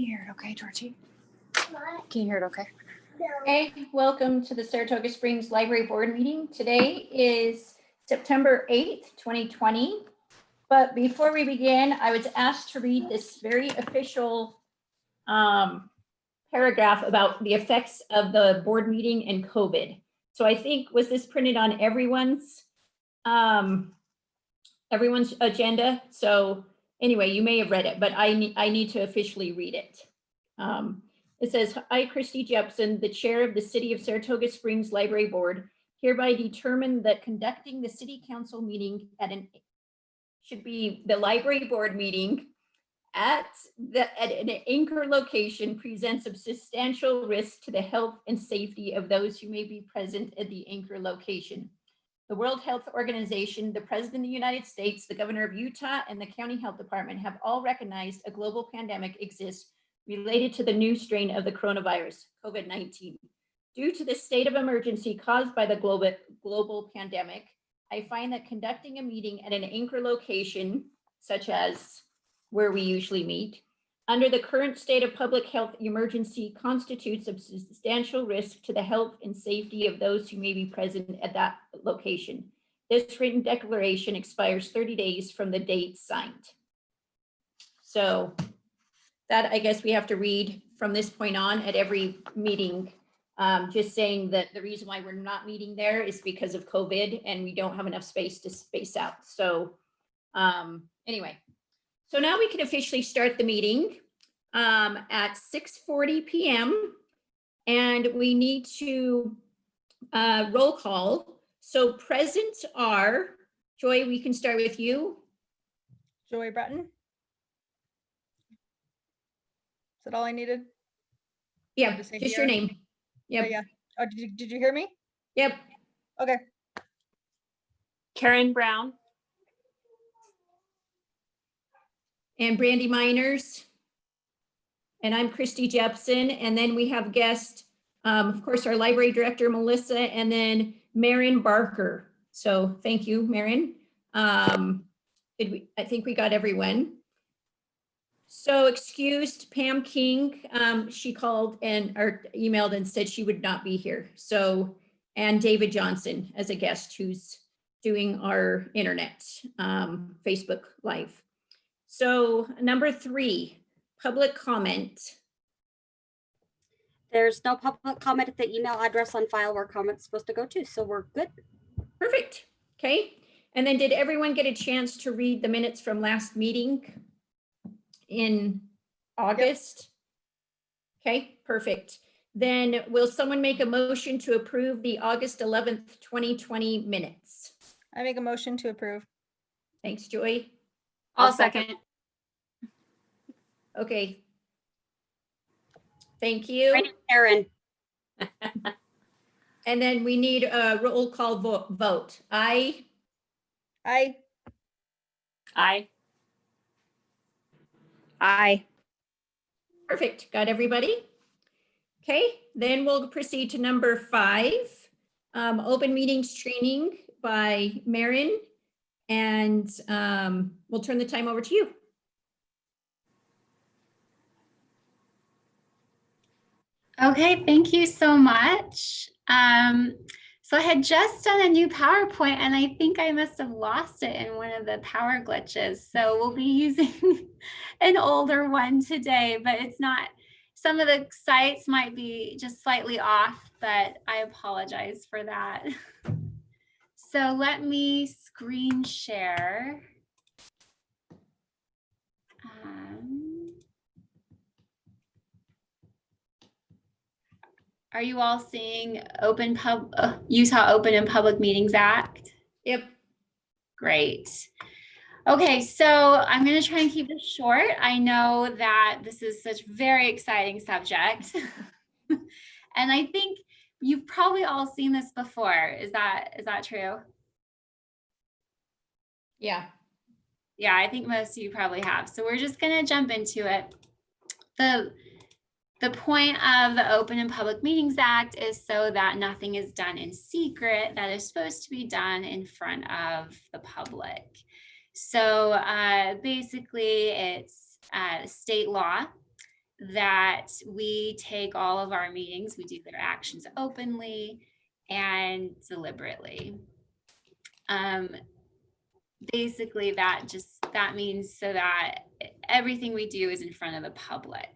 you hear it okay, Georgie? Can you hear it okay? Hey, welcome to the Saratoga Springs Library Board meeting. Today is September 8th, 2020. But before we begin, I was asked to read this very official paragraph about the effects of the board meeting and COVID. So I think, was this printed on everyone's agenda? So anyway, you may have read it, but I need to officially read it. It says, I, Christy Jepson, the chair of the City of Saratoga Springs Library Board, hereby determine that conducting the city council meeting should be the library board meeting at an anchor location presents a substantial risk to the health and safety of those who may be present at the anchor location. The World Health Organization, the President of the United States, the Governor of Utah, and the County Health Department have all recognized a global pandemic exists related to the new strain of the coronavirus, COVID-19. Due to the state of emergency caused by the global pandemic, I find that conducting a meeting at an anchor location, such as where we usually meet, under the current state of public health emergency constitutes a substantial risk to the health and safety of those who may be present at that location. This written declaration expires 30 days from the date signed. So that, I guess we have to read from this point on at every meeting, just saying that the reason why we're not meeting there is because of COVID and we don't have enough space to space out. So anyway, so now we can officially start the meeting at 6:40 p.m. and we need to roll call. So present are, Joy, we can start with you. Joy Breton. Is that all I needed? Yeah, just your name. Yep. Oh, yeah. Oh, did you hear me? Yep. Okay. Karen Brown. And Brandy Miners. And I'm Christy Jepson. And then we have guest, of course, our library director, Melissa, and then Marin Barker. So thank you, Marin. I think we got everyone. So excused Pam King, she called or emailed and said she would not be here. So, and David Johnson as a guest who's doing our internet, Facebook Live. So number 3, public comment. There's no public comment at the email address on file where comment's supposed to go to, so we're good. Perfect. Okay. And then did everyone get a chance to read the minutes from last meeting in August? Yep. Okay, perfect. Then will someone make a motion to approve the August 11th, 2020 minutes? I make a motion to approve. Thanks, Joy. I'll second. Okay. Thank you. Aaron. And then we need a roll call vote. Aye. Aye. Aye. Aye. Perfect. Got everybody? Okay, then we'll proceed to number 5, open meetings training by Marin. And we'll turn the time over to you. Okay, thank you so much. So I had just done a new PowerPoint and I think I must have lost it in one of the power glitches. So we'll be using an older one today, but it's not, some of the sites might be just slightly off, but I apologize for that. So let me screen share. Are you all seeing Utah Open and Public Meetings Act? Yep. Great. Okay, so I'm going to try and keep this short. I know that this is such a very exciting subject. And I think you've probably all seen this before. Is that true? Yeah. Yeah, I think most of you probably have. So we're just going to jump into it. The point of the Open and Public Meetings Act is so that nothing is done in secret that is supposed to be done in front of the public. So basically it's state law that we take all of our meetings, we do their actions openly and deliberately. Basically that means so that everything we do is in front of the public.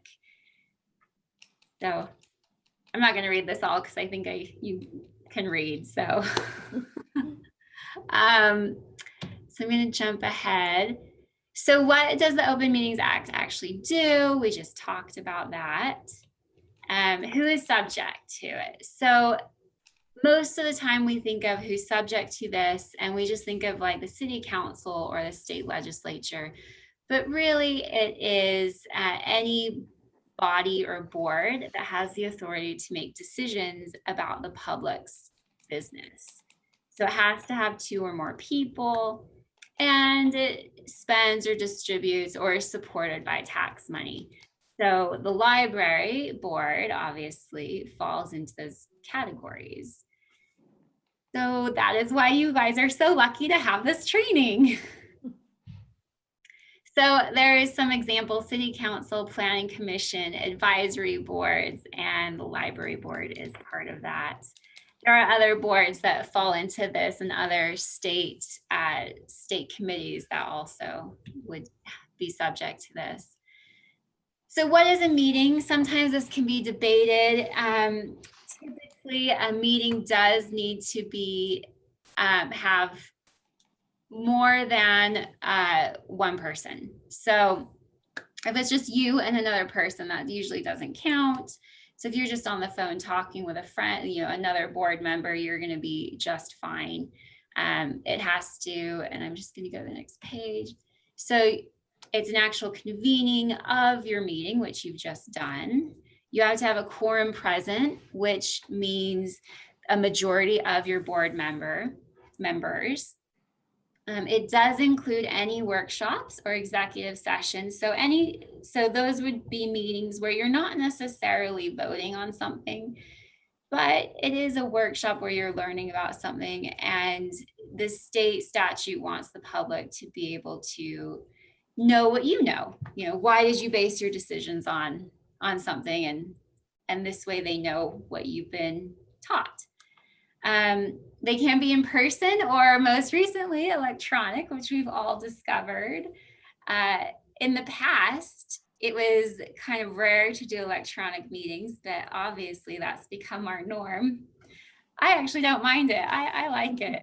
So I'm not going to read this all because I think you can read. So, so I'm going to jump ahead. So what does the Open Meetings Act actually do? We just talked about that. Who is subject to it? So most of the time we think of who's subject to this and we just think of like the city council or the state legislature, but really it is any body or board that has the authority to make decisions about the public's business. So it has to have 2 or more people, and it spends or distributes or is supported by tax money. So the library board obviously falls into those categories. So that is why you guys are so lucky to have this training. So there is some examples: city council, planning commission, advisory boards, and the library board is part of that. There are other boards that fall into this and other state committees that also would be subject to this. So what is a meeting? Sometimes this can be debated. Typically a meeting does need to be have more than 1 person. So if it's just you and another person, that usually doesn't count. So if you're just on the phone talking with a friend, another board member, you're going to be just fine. It has to, and I'm just going to go to the next page. So it's an actual convening of your meeting, which you've just done. You have to have a quorum present, which means a majority of your board members. It does include any workshops or executive sessions. So those would be meetings where you're not necessarily voting on something, but it is a workshop where you're learning about something, and the state statute wants the public to be able to know what you know. Why did you base your decisions on something, and this way they know what you've been taught. They can be in person or most recently electronic, which we've all discovered. In the past, it was kind of rare to do electronic meetings, but obviously that's become our norm. I actually don't mind it. I like it.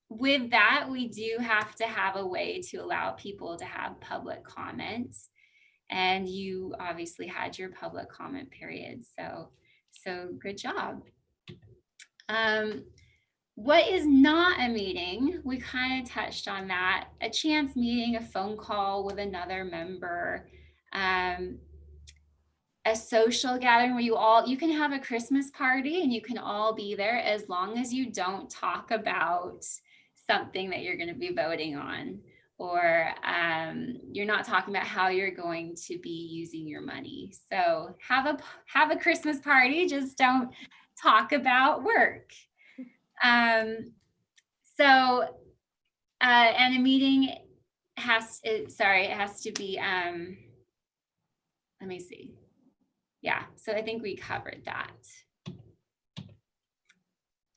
With that, we do have to have a way to allow people to have public comments. And you obviously had your public comment period. So good job. What is not a meeting? We kind of touched on that. A chance meeting, a phone call with another member, a social gathering where you can have a Christmas party and you can all be there, as long as you don't talk about something that you're going to be voting on, or you're not talking about how you're going to be using your money. So have a Christmas party, just don't talk about work. And a meeting it has to be, let me see. Yeah, so I think we covered that.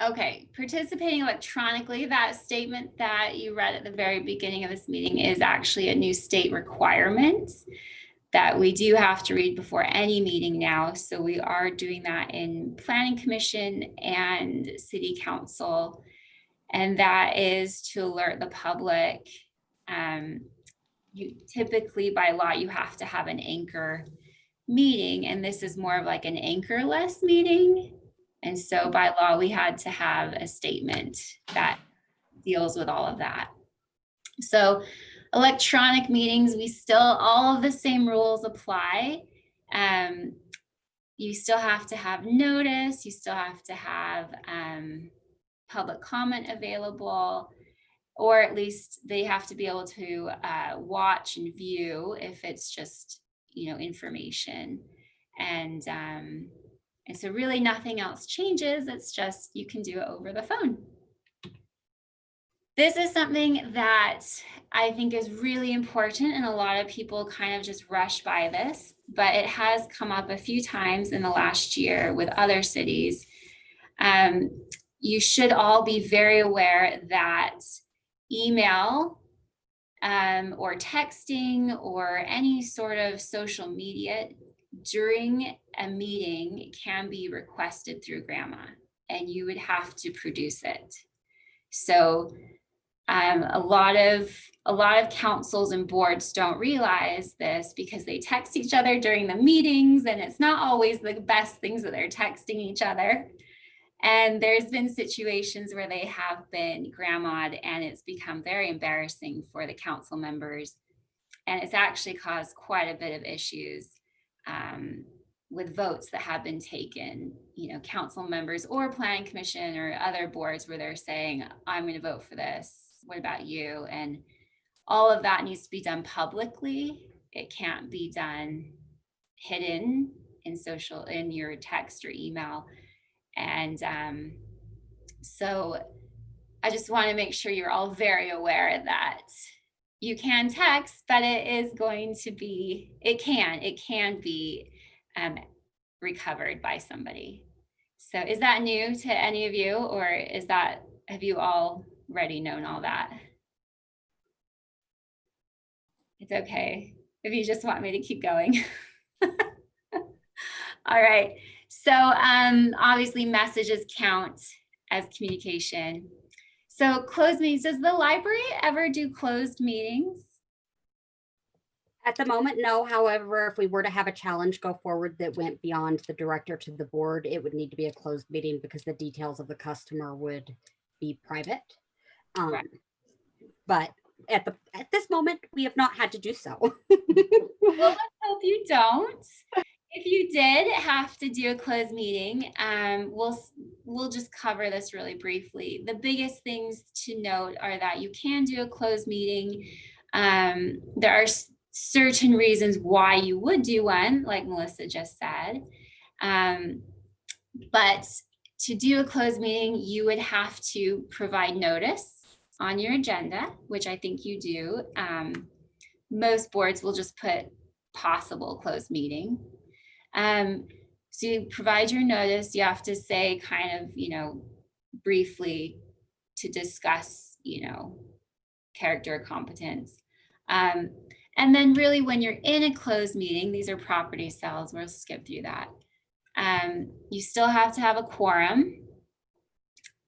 Okay, participating electronically, that statement that you read at the very beginning of this meeting is actually a new state requirement that we do have to read before any meeting now. So we are doing that in Planning Commission and City Council. And that is to alert the public. You typically by law, you have to have an anchor meeting, and this is more of like an anchorless meeting. And so by law, we had to have a statement that deals with all of that. So electronic meetings, all of the same rules apply. You still have to have notice, you still have to have public comment available, or at least they have to be able to watch and view if it's just, information. And so really nothing else changes. It's just, you can do it over the phone. This is something that I think is really important, and a lot of people kind of just rush by this, but it has come up a few times in the last year with other cities. You should all be very aware that email or texting or any sort of social media during a meeting can be requested through grandma, and you would have to produce it. So a lot of councils and boards don't realize this because they text each other during the meetings, and it's not always the best things that they're texting each other. And there's been situations where they have been grandma'd, and it's become very embarrassing for the council members. And it's actually caused quite a bit of issues with votes that have been taken, you know, council members or planning commission or other boards where they're saying, I'm going to vote for this. What about you? And all of that needs to be done publicly. It can't be done hidden in your text or email. And so I just want to make sure you're all very aware that you can text, but it is going to be, it can be recovered by somebody. So is that new to any of you, or have you already known all that? It's okay if you just want me to keep going. All right. So obviously messages count as communication. So closed meetings, does the library ever do closed meetings? At the moment, no. However, if we were to have a challenge go forward that went beyond the director to the board, it would need to be a closed meeting because the details of the customer would be private. Right. But at this moment, we have not had to do so. Well, let's hope you don't. If you did have to do a closed meeting, we'll just cover this really briefly. The biggest things to note are that you can do a closed meeting. There are certain reasons why you would do one, like Melissa just said. But to do a closed meeting, you would have to provide notice on your agenda, which I think you do. Most boards will just put possible closed meeting. So you provide your notice, you have to say kind of, you know, briefly to discuss, you know, character competence. And then really when you're in a closed meeting, these are property sales, we'll skip through that. You still have to have a quorum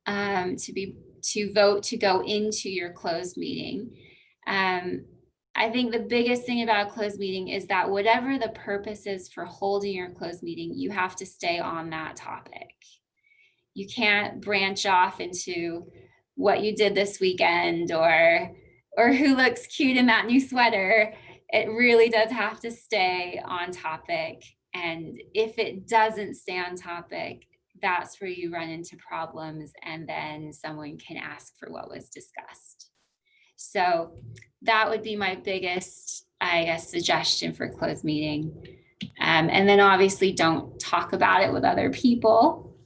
to vote to go into your closed meeting. I think the biggest thing about a closed meeting is that whatever the purpose is for holding your closed meeting, you have to stay on that topic. You can't branch off into what you did this weekend or who looks cute in that new sweater. It really does have to stay on topic. And if it doesn't stay on topic, that's where you run into problems, and then someone can ask for what was discussed. So that would be my biggest, I guess, suggestion for closed meeting. And then obviously don't talk about it with other people.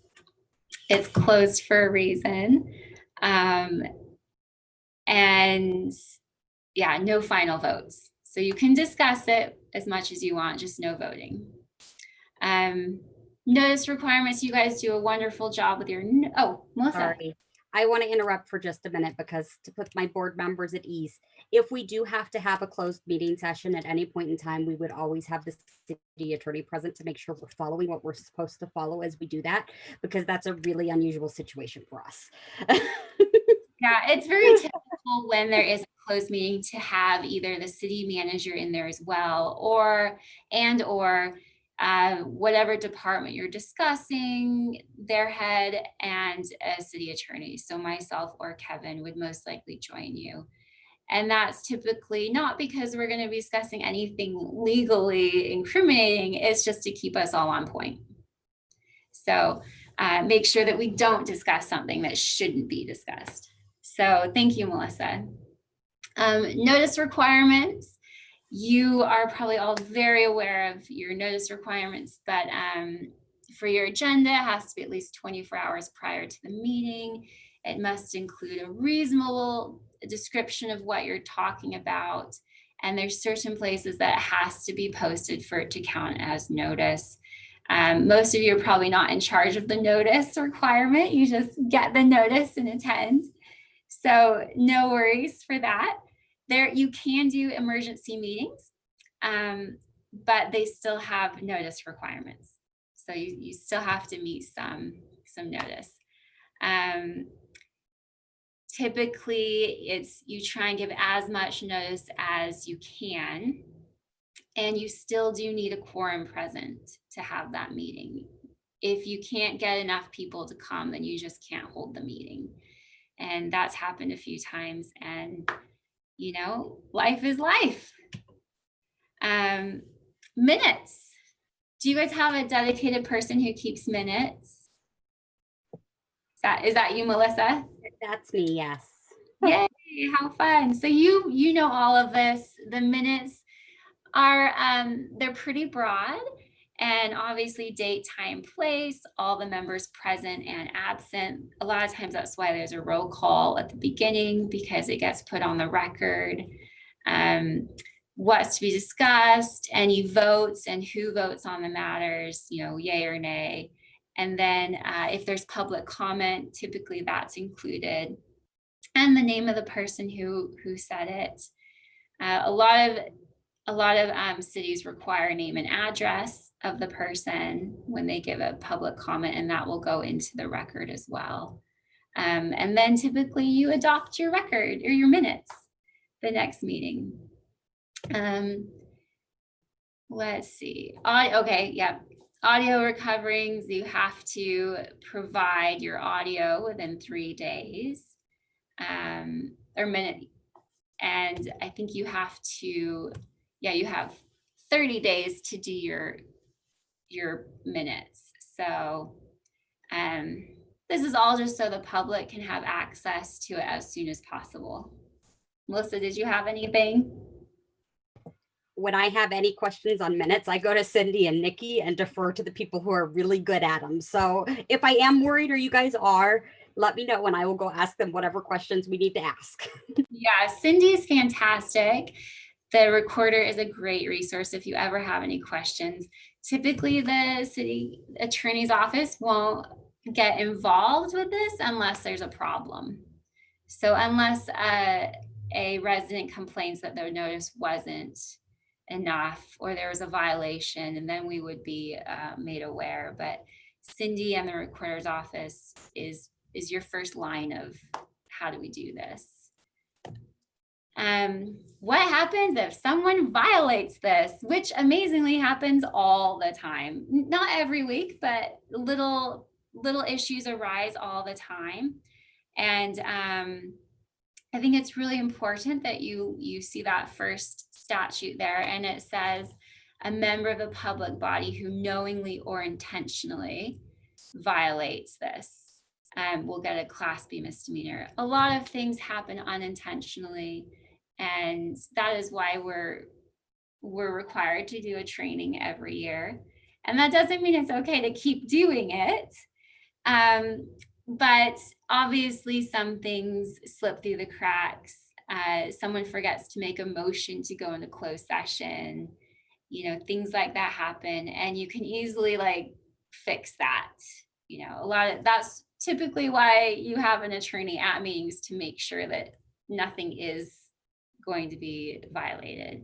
It's closed for a reason. And yeah, no final votes. So you can discuss it as much as you want, just no voting. Notice requirements, you guys do a wonderful job with your, oh, Melissa. Sorry. I want to interrupt for just a minute because to put my board members at ease, if we do have to have a closed meeting session at any point in time, we would always have the city attorney present to make sure we're following what we're supposed to follow as we do that, because that's a really unusual situation for us. Yeah, it's very typical when there is a closed meeting to have either the city manager in there as well, or whatever department you're discussing, their head and a city attorney. So myself or Kevin would most likely join you. And that's typically not because we're going to be discussing anything legally incriminating, it's just to keep us all on point. So make sure that we don't discuss something that shouldn't be discussed. So thank you, Melissa. Notice requirements. You are probably all very aware of your notice requirements, but for your agenda, it has to be at least 24 hours prior to the meeting. It must include a reasonable description of what you're talking about. And there's certain places that it has to be posted for it to count as notice. Most of you are probably not in charge of the notice requirement. You just get the notice and attend. So no worries for that. There, you can do emergency meetings, but they still have notice requirements. So you still have to meet some notice. Typically, it's you try and give as much notice as you can, and you still do need a quorum present to have that meeting. If you can't get enough people to come, then you just can't hold the meeting. And that's happened a few times, and you know, life is life. Minutes. Do you guys have a dedicated person who keeps minutes? Is that you, Melissa? That's me, yes. Yay, how fun. So you know all of this. The minutes are, they're pretty broad, and obviously date, time, place, all the members present and absent. A lot of times that's why there's a roll call at the beginning, because it gets put on the record. What's to be discussed, any votes, and who votes on the matters, you know, yay or nay. And then if there's public comment, typically that's included. And the name of the person who said it. A lot of cities require name and address of the person when they give a public comment, and that will go into the record as well. And then typically you adopt your record or your minutes the next meeting. Let's see. Okay, yeah. Audio recoverings, you have to provide your audio within 3 days or minute. And I think you have to, yeah, you have 30 days to do your minutes. So this is all just so the public can have access to it as soon as possible. Melissa, did you have anything? When I have any questions on minutes, I go to Cindy and Nikki and defer to the people who are really good at them. So if I am worried, or you guys are, let me know and I will go ask them whatever questions we need to ask. Yeah, Cindy's fantastic. The recorder is a great resource if you ever have any questions. Typically, the city attorney's office won't get involved with this unless there's a problem. So unless a resident complains that their notice wasn't enough or there was a violation, and then we would be made aware. But Cindy and the recorder's office is your first line of how do we do this. What happens if someone violates this, which amazingly happens all the time? Not every week, but little issues arise all the time. And I think it's really important that you see that first statute there, and it says a member of the public body who knowingly or intentionally violates this will get a Class B misdemeanor. A lot of things happen unintentionally, and that is why we're required to do a training every year. And that doesn't mean it's okay to keep doing it. But obviously some things slip through the cracks. Someone forgets to make a motion to go into closed session, you know, things like that happen, and you can easily like fix that. You know, that's typically why you have an attorney at meetings, to make sure that nothing is going to be violated.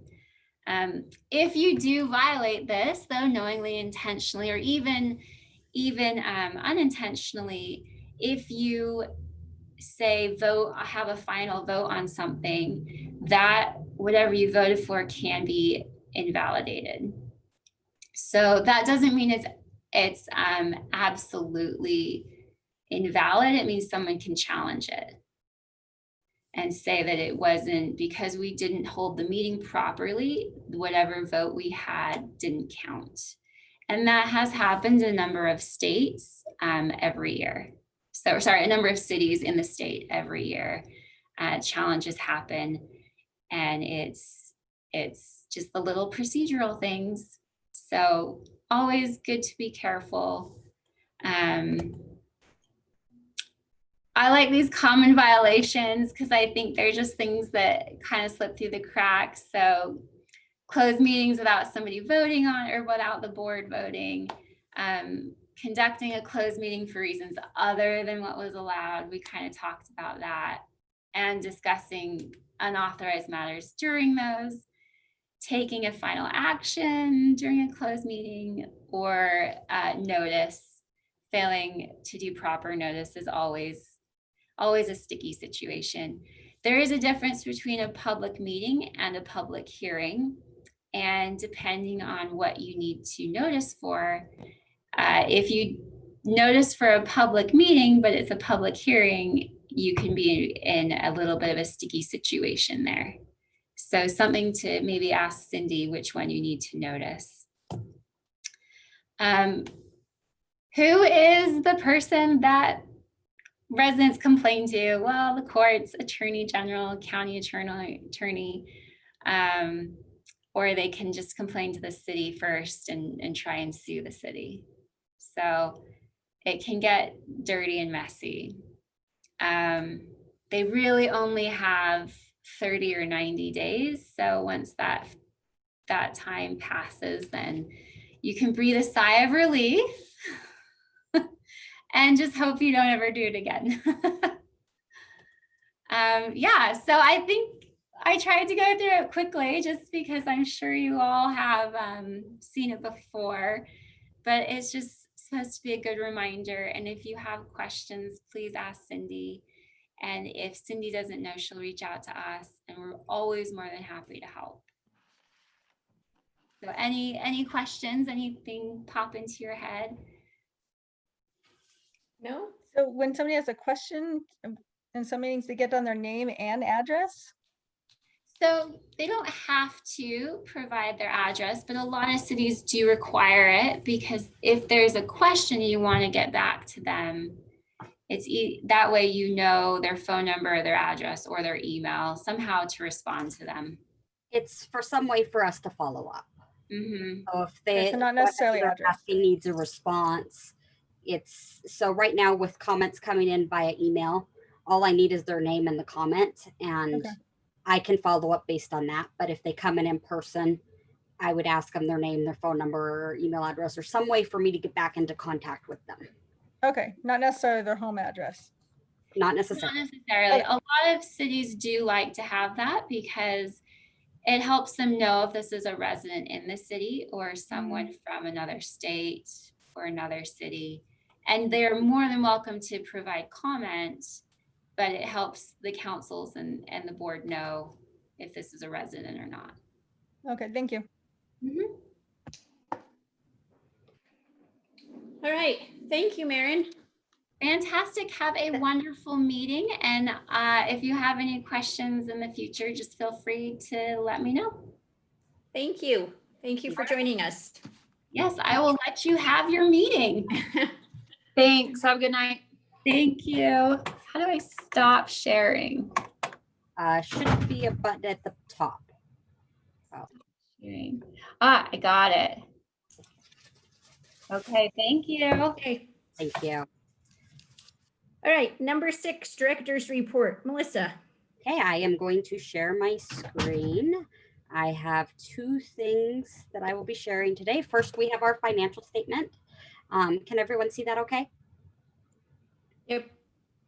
If you do violate this, though, knowingly, intentionally, or even unintentionally, if you say have a final vote on something, that whatever you voted for can be invalidated. So that doesn't mean it's absolutely invalid. It means someone can challenge it and say that it wasn't, because we didn't hold the meeting properly, whatever vote we had didn't count. And that has happened in a number of states every year. So sorry, a number of cities in the state every year. Challenges happen, and it's just the little procedural things. So always good to be careful. I like these common violations because I think they're just things that kind of slip through the cracks. So closed meetings without somebody voting on or without the board voting, conducting a closed meeting for reasons other than what was allowed. We kind of talked about that, and discussing unauthorized matters during those, taking a final action during a closed meeting, or notice. Failing to do proper notice is always a sticky situation. There is a difference between a public meeting and a public hearing. And depending on what you need to notice for, if you notice for a public meeting, but it's a public hearing, you can be in a little bit of a sticky situation there. So something to maybe ask Cindy which one you need to notice. Who is the person that residents complain to? Well, the courts, attorney general, county attorney, or they can just complain to the city first and try and sue the city. So it can get dirty and messy. They really only have 30 or 90 days. So once that time passes, then you can breathe a sigh of relief and just hope you don't ever do it again. Yeah, so I think I tried to go through it quickly just because I'm sure you all have seen it before, but it's just supposed to be a good reminder. And if you have questions, please ask Cindy. And if Cindy doesn't know, she'll reach out to us, and we're always more than happy to help. So any questions, anything pop into your head? No? So when somebody has a question in some meetings, they get on their name and address? So they don't have to provide their address, but a lot of cities do require it, because if there's a question you want to get back to them, it's that way you know their phone number or their address or their email, somehow to respond to them. It's for some way for us to follow up. Mm-hmm. So if they So not necessarily what address. asking needs a response, it's so right now with comments coming in via email, all I need is their name and the comment, and Okay. I can follow up based on that. But if they come in person, I would ask them their name, their phone number, or email address, or some way for me to get back into contact with them. Okay, not necessarily their home address. Not Not necessarily. necessarily. A lot of cities do like to have that because it helps them know if this is a resident in the city or someone from another state or another city. And they're more than welcome to provide comments, but it helps the councils and the board know if this is a resident or not. Okay, thank you. Mhm. All right. Thank you, Maren. Fantastic. Have a wonderful meeting. And if you have any questions in the future, just feel free to let me know. Thank you. Thank you for joining us. Yes, I will let you have your meeting. Thanks. Have a good night. Thank you. How do I stop sharing? Should be a button at the top. Sharing. Ah, I got it. Okay, thank you. Okay. Thank you. All right. Number 6, director's report. Melissa. Okay, I am going to share my screen. I have 2 things that I will be sharing today. First, we have our financial statement. Can everyone see that okay? Yep.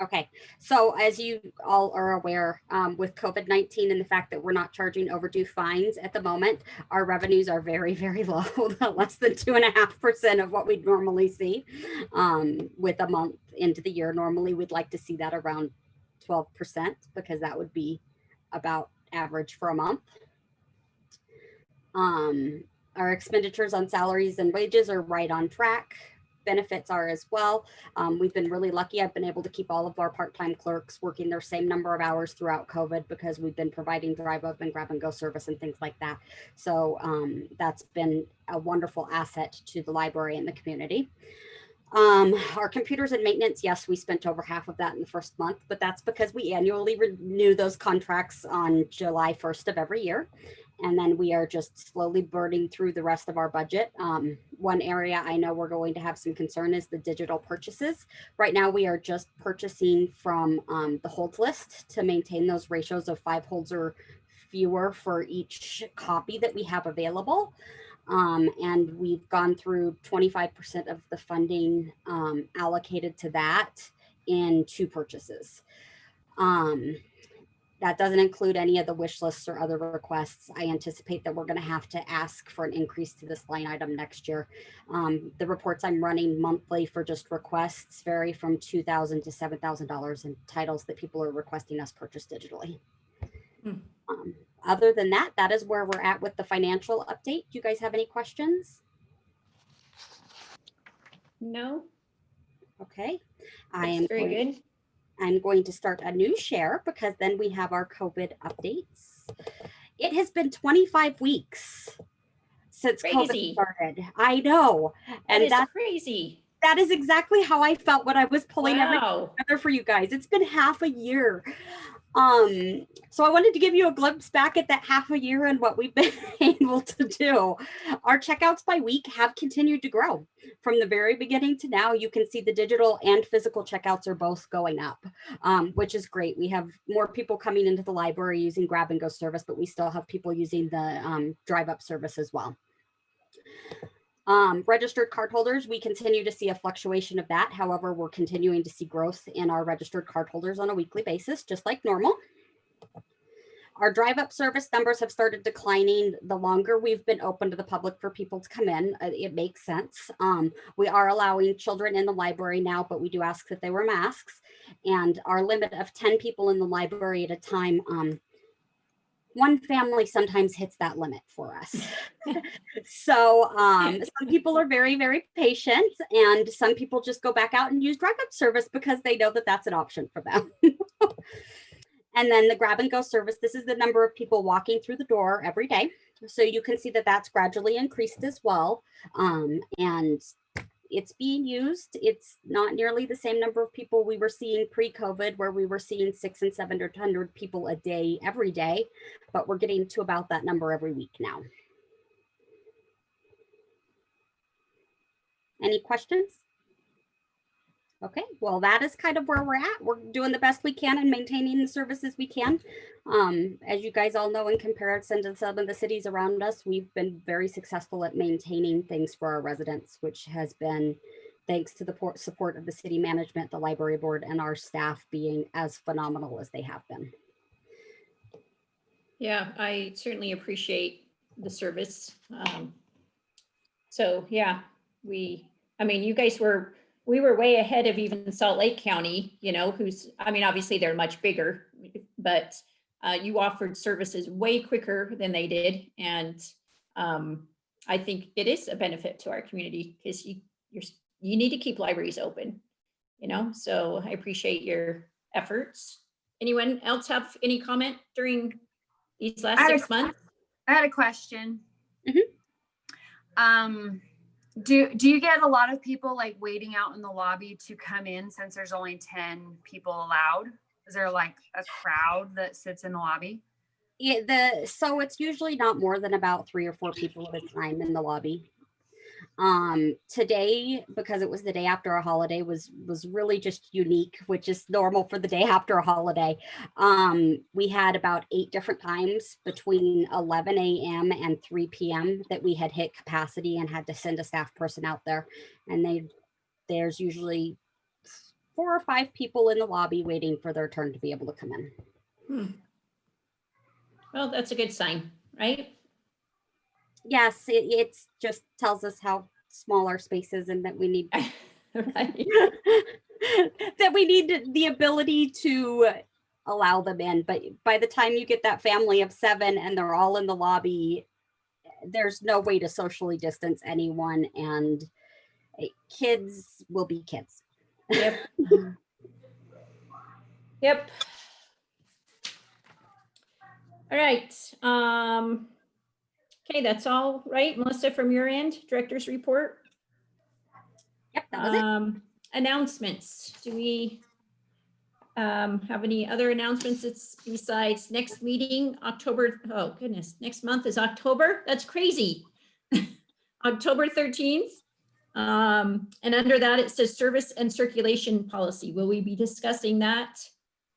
Okay, so as you all are aware, with COVID-19 and the fact that we're not charging overdue fines at the moment, our revenues are very, very low, less than 2.5% of what we'd normally see with a month into the year. Normally, we'd like to see that around 12% because that would be about average for a month. Our expenditures on salaries and wages are right on track. Benefits are as well. We've been really lucky. I've been able to keep all of our part-time clerks working their same number of hours throughout COVID because we've been providing drive up and grab and go service and things like that. So that's been a wonderful asset to the library and the community. Our computers and maintenance, yes, we spent over half of that in the first month, but that's because we annually renew those contracts on July 1st of every year. And then we are just slowly burning through the rest of our budget. One area I know we're going to have some concern is the digital purchases. Right now, we are just purchasing from the holds list to maintain those ratios of 5 holds or fewer for each copy that we have available. And we've gone through 25% of the funding allocated to that in 2 purchases. That doesn't include any of the wish lists or other requests. I anticipate that we're going to have to ask for an increase to this line item next year. The reports I'm running monthly for just requests vary from $2,000 to $7,000 in titles that people are requesting us purchase digitally. Other than that, that is where we're at with the financial update. Do you guys have any questions? No, Okay. that's very good. I'm going to start a new share because then we have our COVID updates. It has been 25 weeks since Crazy. COVID started. I know. That is that's crazy. That is exactly how I felt when I was pulling everything Wow. together for you guys. It's been half a year. So I wanted to give you a glimpse back at that half a year and what we've been able to do. Our checkouts by week have continued to grow. From the very beginning to now, you can see the digital and physical checkouts are both going up, which is great. We have more people coming into the library using grab and go service, but we still have people using the drive up service as well. Registered cardholders, we continue to see a fluctuation of that. However, we're continuing to see growth in our registered cardholders on a weekly basis, just like normal. Our drive-up service numbers have started declining the longer we've been open to the public for people to come in. It makes sense. We are allowing children in the library now, but we do ask that they wear masks. And our limit of 10 people in the library at a time, one family sometimes hits that limit for us. So some people are very, very patient, and some people just go back out and use drive-up service because they know that that's an option for them. And then the grab and go service, this is the number of people walking through the door every day. So you can see that that's gradually increased as well. And it's being used. It's not nearly the same number of people we were seeing pre-COVID, where we were seeing 600 and 700 people a day, every day, but we're getting to about that number every week now. Any questions? Okay, well, that is kind of where we're at. We're doing the best we can and maintaining the services we can. As you guys all know, in comparison to some of the cities around us, we've been very successful at maintaining things for our residents, which has been thanks to the support of the city management, the library board, and our staff being as phenomenal as they have been. Yeah, I certainly appreciate the service. So yeah, I mean, you guys we were way ahead of even Salt Lake County, you know, I mean, obviously they're much bigger, but you offered services way quicker than they did. And I think it is a benefit to our community because you need to keep libraries open, you know, so I appreciate your efforts. Anyone else have any comment during these last 6 months? I had a question. Mm-hmm. Do you get a lot of people like waiting out in the lobby to come in since there's only 10 people allowed? Is there like a crowd that sits in the lobby? Yeah, so it's usually not more than about 3 or 4 people at a time in the lobby. Today, because it was the day after a holiday, was really just unique, which is normal for the day after a holiday. We had about 8 different times between 11 a.m. and 3 p.m. that we had hit capacity and had to send a staff person out there. And there's usually 4 or 5 people in the lobby waiting for their turn to be able to come in. Well, that's a good sign, right? Yes, it just tells us how small our space is and that we need Right. that we need the ability to allow them in. But by the time you get that family of 7 and they're all in the lobby, there's no way to socially distance anyone, and kids will be kids. Yep. Yep. All right. Okay, that's all right. Melissa, from your end, director's report. Yep, that was it. Announcements. Do we have any other announcements besides next meeting, October, oh goodness, next month is October? That's crazy. October 13th. And under that, it says service and circulation policy. Will we be discussing that?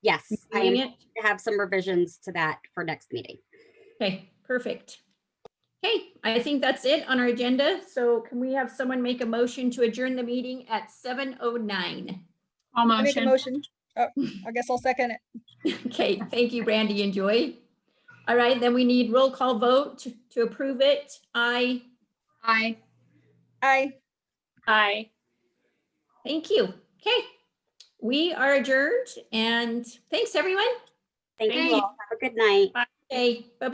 Yes, I am Reviewing going it? to have some revisions to that for next meeting. Okay, perfect. Okay, I think that's it on our agenda. So can we have someone make a motion to adjourn the meeting at 7:09? All I make a motion. motion. Oh, I guess I'll second it. Okay, thank you, Brandy and Joy. All right, then we need roll call vote to approve it. Aye. Aye. Aye. Aye. Thank you. Okay, we are adjourned and thanks everyone. Thank Thank you you. all. Have a good night. Okay, bye-bye.